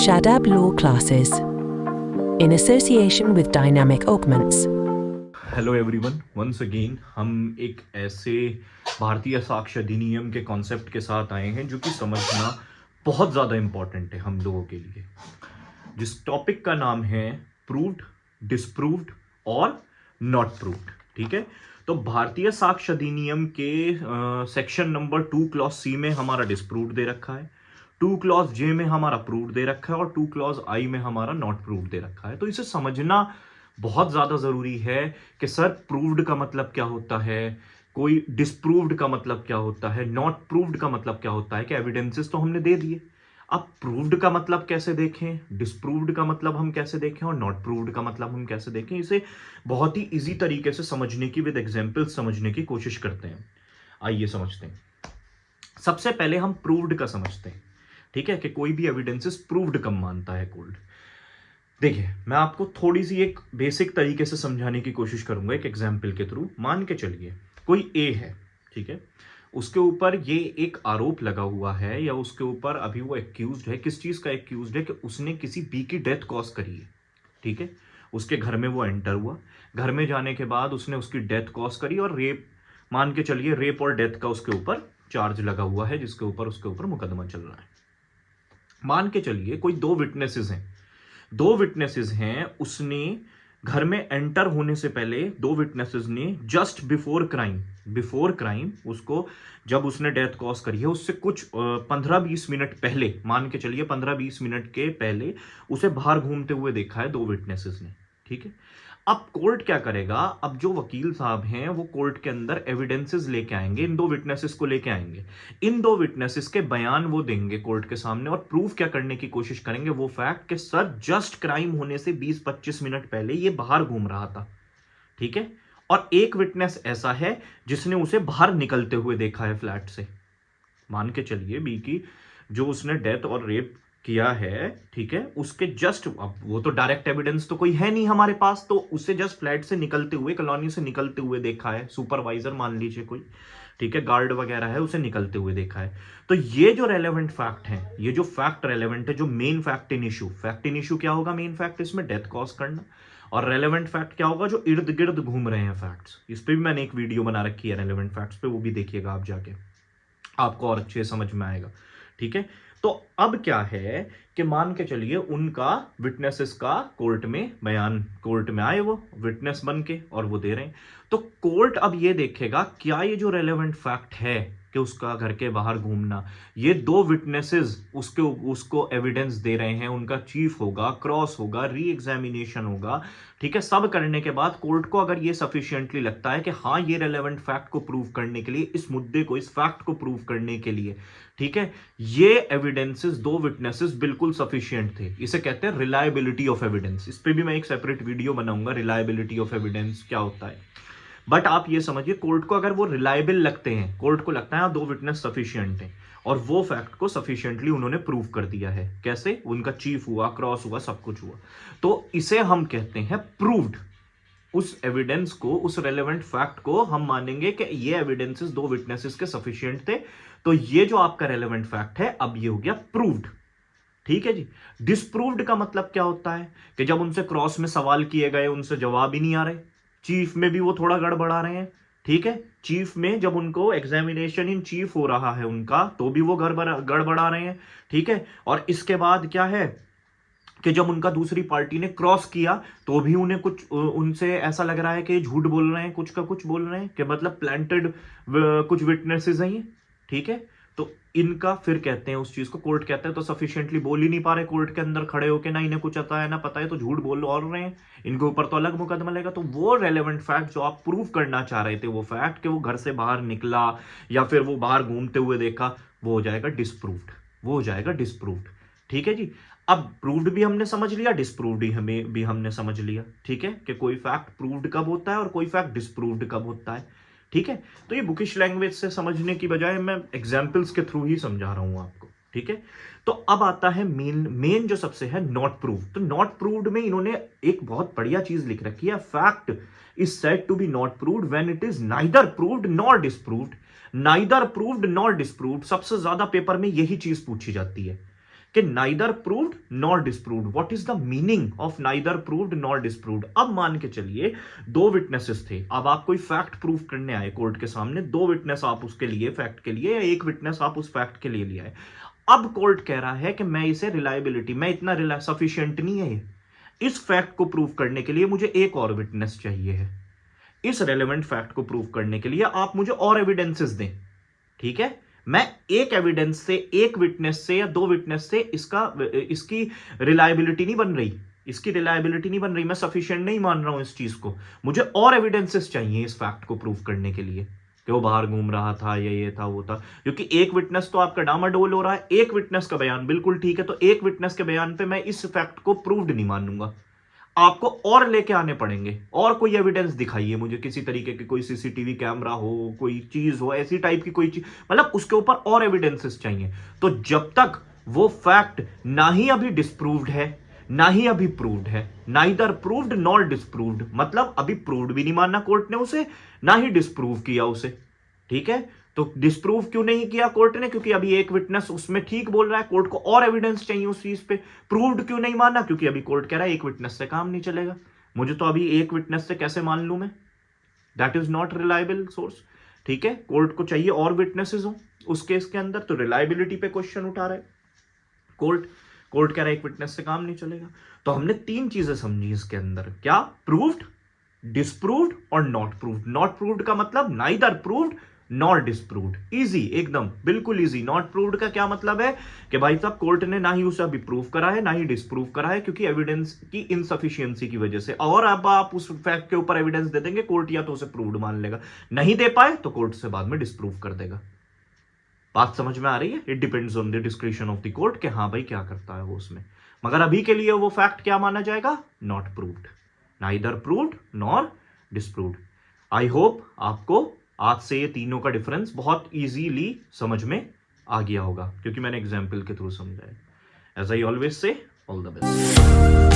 Shadab Law Classes in association with Dynamic Augments. Hello everyone, once again हम एक ऐसे भारतीय साक्ष्य अधिनियम के कॉन्सेप्ट के साथ आए हैं जो कि समझना बहुत ज़्यादा इम्पॉर्टेंट है हम लोगों के लिए, जिस टॉपिक का नाम है प्रूव्ड, डिसप्रूव्ड और नॉट प्रूव्ड। ठीक है, तो भारतीय साक्ष्य अधिनियम के सेक्शन नंबर 2 क्लॉज सी में हमारा डिसप्रूव्ड दे रखा है, 2 क्लॉज जे में हमारा प्रूव्ड दे रखा है और 2 क्लॉज आई में हमारा नॉट प्रूव्ड दे रखा है। तो इसे समझना बहुत ज्यादा जरूरी है कि सर प्रूव्ड का मतलब क्या होता है, कोई डिसप्रूव्ड का मतलब क्या होता है, नॉट प्रूव्ड का मतलब क्या होता है। कि एविडेंसेस तो हमने दे दिए, अब प्रूव्ड का मतलब कैसे देखें, डिसप्रूव्ड का मतलब हम कैसे देखें और नॉट प्रूव्ड का मतलब हम कैसे देखें। इसे बहुत ही इजी तरीके से समझने की, विद एग्जांपल्स समझने की कोशिश करते हैं। आइए समझते हैं। सबसे पहले हम प्रूव्ड का समझते हैं। ठीक है, कि कोई भी एविडेंसेस प्रूव्ड कब मानता है कोर्ट। देखिए, मैं आपको थोड़ी सी एक बेसिक तरीके से समझाने की कोशिश करूंगा एक एग्जाम्पल के थ्रू। मान के चलिए कोई ए है, ठीक है, उसके ऊपर ये एक आरोप लगा हुआ है या उसके ऊपर अभी वो एक्यूज्ड है। किस चीज का एक्यूज्ड है? कि उसने किसी बी की डेथ कॉज करी है। ठीक है, उसके घर में वो एंटर हुआ, घर में जाने के बाद उसने उसकी डेथ कॉज करी और रेप, मान के चलिए रेप और डेथ का उसके ऊपर चार्ज लगा हुआ है, जिसके ऊपर उसके ऊपर मुकदमा चल रहा है। मान के चलिए कोई दो विटनेसेस हैं, दो विटनेसेस हैं, उसने घर में एंटर होने से पहले दो विटनेसेस ने जस्ट बिफोर क्राइम उसको, जब उसने डेथ कॉज करी है उससे कुछ 15-20 मिनट पहले, मान के चलिए 15-20 मिनट के पहले उसे बाहर घूमते हुए देखा है दो विटनेसेस ने। ठीक है, अब कोर्ट क्या करेगा? अब जो वकील साहब हैं वो कोर्ट के अंदर एविडेंसेस लेके आएंगे, इन दो विटनेसेस को लेके आएंगे, इन दो विटनेसेस के बयान वो देंगे कोर्ट के सामने और प्रूफ क्या करने की कोशिश करेंगे? वो फैक्ट कि सर जस्ट क्राइम होने से 20-25 मिनट पहले ये बाहर घूम रहा था। ठीक है, और एक विटनेस ऐसा है जिसने उसे बाहर निकलते हुए देखा है फ्लैट से। मान के चलिए बी की जो उसने डेथ और रेप किया है, ठीक है, उसके जस्ट, अब वो तो डायरेक्ट एविडेंस तो कोई है नहीं हमारे पास, तो उसे जस्ट फ्लैट से निकलते हुए, कॉलोनी से निकलते हुए देखा है, सुपरवाइजर मान लीजिए कोई, ठीक है, गार्ड वगैरह है, उसे निकलते हुए देखा है। तो ये जो रेलेवेंट फैक्ट है, ये जो फैक्ट रेलेवेंट है, जो मेन फैक्ट इन इशू क्या होगा? मेन फैक्ट इसमें डेथ कॉज करना। और रेलेवेंट फैक्ट क्या होगा? जो इर्द गिर्द घूम रहे हैं फैक्ट्स। इस पर भी मैंने एक वीडियो बना रखी है रेलेवेंट फैक्ट्स पे, वो भी देखिएगा आप जाके, आपको और अच्छे समझ में आएगा। ठीक है, तो अब क्या है कि मान के चलिए उनका विटनेसेस का कोर्ट में बयान, कोर्ट में आए वो विटनेस बन के और वो दे रहे हैं। तो कोर्ट अब ये देखेगा क्या ये जो रेलेवेंट फैक्ट है कि उसका घर के बाहर घूमना, ये दो विटनेसेस उसको एविडेंस दे रहे हैं, उनका चीफ होगा, क्रॉस होगा, री एग्जामिनेशन होगा। ठीक है, सब करने के बाद कोर्ट को अगर ये सफिशिएंटली लगता है कि हाँ ये रेलेवेंट फैक्ट को प्रूव करने के लिए, इस मुद्दे को, इस फैक्ट को प्रूव करने के लिए, ठीक है, ये एविडेंसेस, दो विटनेसेस बिल्कुल सफिशिएंट थे, इसे कहते हैं रिलायबिलिटी ऑफ एविडेंस। इस पे भी मैं एक सेपरेट वीडियो बनाऊंगा, रिलायबिलिटी ऑफ एविडेंस क्या होता है। बट आप ये समझिए, कोर्ट को अगर वो रिलायबल लगते हैं, कोर्ट को लगता है दो विटनेस सफिशिएंट हैं और वो फैक्ट को सफिशिएंटली उन्होंने प्रूव कर दिया है। कैसे? उनका चीफ हुआ, क्रॉस हुआ, सब कुछ हुआ, तो इसे हम कहते हैं प्रूव्ड। उस एविडेंस को, उस रेलेवेंट फैक्ट को हम मानेंगे कि ये एविडेंसेस दो विटनेसेस के सफिशिएंट थे, तो ये जो आपका रेलेवेंट फैक्ट है अब ये हो गया प्रूव्ड। ठीक है जी। डिसप्रूव्ड का मतलब क्या होता है? कि जब उनसे क्रॉस में सवाल किए गए उनसे जवाब ही नहीं आ रहे, चीफ में भी वो थोड़ा गड़बड़ा रहे हैं। ठीक है, चीफ में जब उनको एग्जामिनेशन इन चीफ हो रहा है उनका, तो भी वो गड़बड़ा रहे हैं। ठीक है, और इसके बाद क्या है कि जब उनका दूसरी पार्टी ने क्रॉस किया तो भी उन्हें कुछ, उनसे ऐसा लग रहा है कि झूठ बोल रहे हैं, कुछ का कुछ बोल रहे हैं, कि मतलब प्लांटेड कुछ विटनेसेस हैं ये। ठीक है, तो इनका फिर कहते हैं, उस चीज को कोर्ट कहता है, तो सफिशिएंटली बोल ही नहीं पा रहे कोर्ट के अंदर खड़े होके, ना इन्हें कुछ आता है ना पता है, तो झूठ बोल और रहे हैं, इनके ऊपर तो अलग मुकदमा लगेगा। तो वो रेलेवेंट फैक्ट जो आप प्रूव करना चाह रहे थे, वो फैक्ट कि वो घर से बाहर निकला या फिर वो बाहर घूमते हुए देखा, वो हो जाएगा डिसप्रूव्ड, वो हो जाएगा डिसप्रूव्ड। ठीक है जी। अब प्रूव्ड भी हमने समझ लिया, डिसप्रूव्ड ही हमें भी हमने समझ लिया। ठीक है, कि कोई फैक्ट प्रूव्ड कब होता है और कोई फैक्ट डिसप्रूव्ड कब होता है। ठीक है, तो ये बुकिश लैंग्वेज से समझने की बजाय मैं एग्जाम्पल्स के थ्रू ही समझा रहा हूं आपको। ठीक है, तो अब आता है मेन जो सबसे है नॉट प्रूव्ड। तो नॉट प्रूव्ड में इन्होंने एक बहुत बढ़िया चीज लिख रखी है, fact is said to be not proved when it is neither proved nor disproved. Neither proved nor disproved, सबसे ज्यादा पेपर में यही चीज पूछी जाती है कि neither proved nor disproved. What is the meaning of neither proved nor disproved? अब मान के चलिए दो विटनेसेस थे, अब आप कोई फैक्ट प्रूव करने आए कोर्ट के सामने, दो विटनेस आप उसके लिए फैक्ट के लिए, या एक विटनेस आप उस फैक्ट के लिए आए। अब कोर्ट कह रहा है कि मैं इसे रिलायबिलिटी, मैं इतना सफिशिएंट नहीं है, इस फैक्ट को प्रूव करने के लिए मुझे एक और विटनेस चाहिए है, इस रेलेवेंट फैक्ट को प्रूव करने के लिए आप मुझे और एविडेंसेस दें। ठीक है, मैं एक एविडेंस से, एक विटनेस से या दो विटनेस से इसकी रिलायबिलिटी नहीं बन रही, इसकी रिलायबिलिटी नहीं बन रही, मैं सफिशिएंट नहीं मान रहा हूं इस चीज को, मुझे और एविडेंसेस चाहिए इस फैक्ट को प्रूव करने के लिए कि वो बाहर घूम रहा था या ये था वो था। क्योंकि एक विटनेस तो आपका डामाडोल हो रहा है, एक विटनेस का बयान बिल्कुल ठीक है, तो एक विटनेस के बयान पे मैं इस फैक्ट को प्रूव्ड नहीं मानूंगा, आपको और लेके आने पड़ेंगे, और कोई एविडेंस दिखाइए मुझे, किसी तरीके के कोई सीसीटीवी कैमरा हो, कोई चीज हो, ऐसी टाइप की कोई चीज, मतलब उसके ऊपर और एविडेंसेस चाहिए। तो जब तक वो फैक्ट ना ही अभी डिस्प्रूव्ड है ना ही अभी प्रूव्ड है, नाइदर प्रूव्ड नॉर डिस्प्रूव्ड, मतलब अभी प्रूव्ड भी नहीं मानना कोर्ट ने उसे, ना ही डिस्प्रूव किया उसे। ठीक है, तो डिस्प्रूव क्यों नहीं किया कोर्ट ने? क्योंकि अभी एक विटनेस उसमें ठीक बोल रहा है, कोर्ट को और एविडेंस चाहिए उस चीज पे। प्रूव्ड क्यों नहीं माना? क्योंकि अभी कोर्ट कह रहा है एक विटनेस से काम नहीं चलेगा, मुझे तो अभी एक विटनेस से कैसे मान लूं मैं, that is not reliable source. ठीक है, कोर्ट को चाहिए और विटनेसेस हो उस केस के अंदर, तो रिलायबिलिटी पे क्वेश्चन उठा रहा है कोर्ट कह रहा है एक विटनेस से काम नहीं चलेगा। तो हमने तीन चीजें समझी इसके अंदर, क्या? प्रूव्ड, डिस्प्रूव्ड और नॉट प्रूव्ड। नॉट प्रूव्ड का मतलब neither proved not disproved, easy, एकदम बिल्कुल इजी। नॉट प्रूव्ड का क्या मतलब है कि भाई साहब कोर्ट ने ना ही उसे अभी प्रूव करा है ना ही डिस्प्रूव करा है, क्योंकि एविडेंस की इनसफिशियंसी की वजह से। और अब आप उस फैक्ट के ऊपर एविडेंस दे देंगे, कोर्ट या तो उसे प्रूव्ड मान लेगा, नहीं दे पाए तो कोर्ट से बाद में डिस्प्रूव कर देगा। बात समझ में आ रही है? It depends on the description of the court कि हाँ भाई क्या करता है वो उसमें, मगर अभी के लिए वो फैक्ट क्या माना जाएगा? Not proved, neither proved nor disproved. I hope आपको आज से ये तीनों का डिफरेंस बहुत इजीली समझ में आ गया होगा, क्योंकि मैंने एग्जाम्पल के थ्रू समझाया। As I always say, all the best.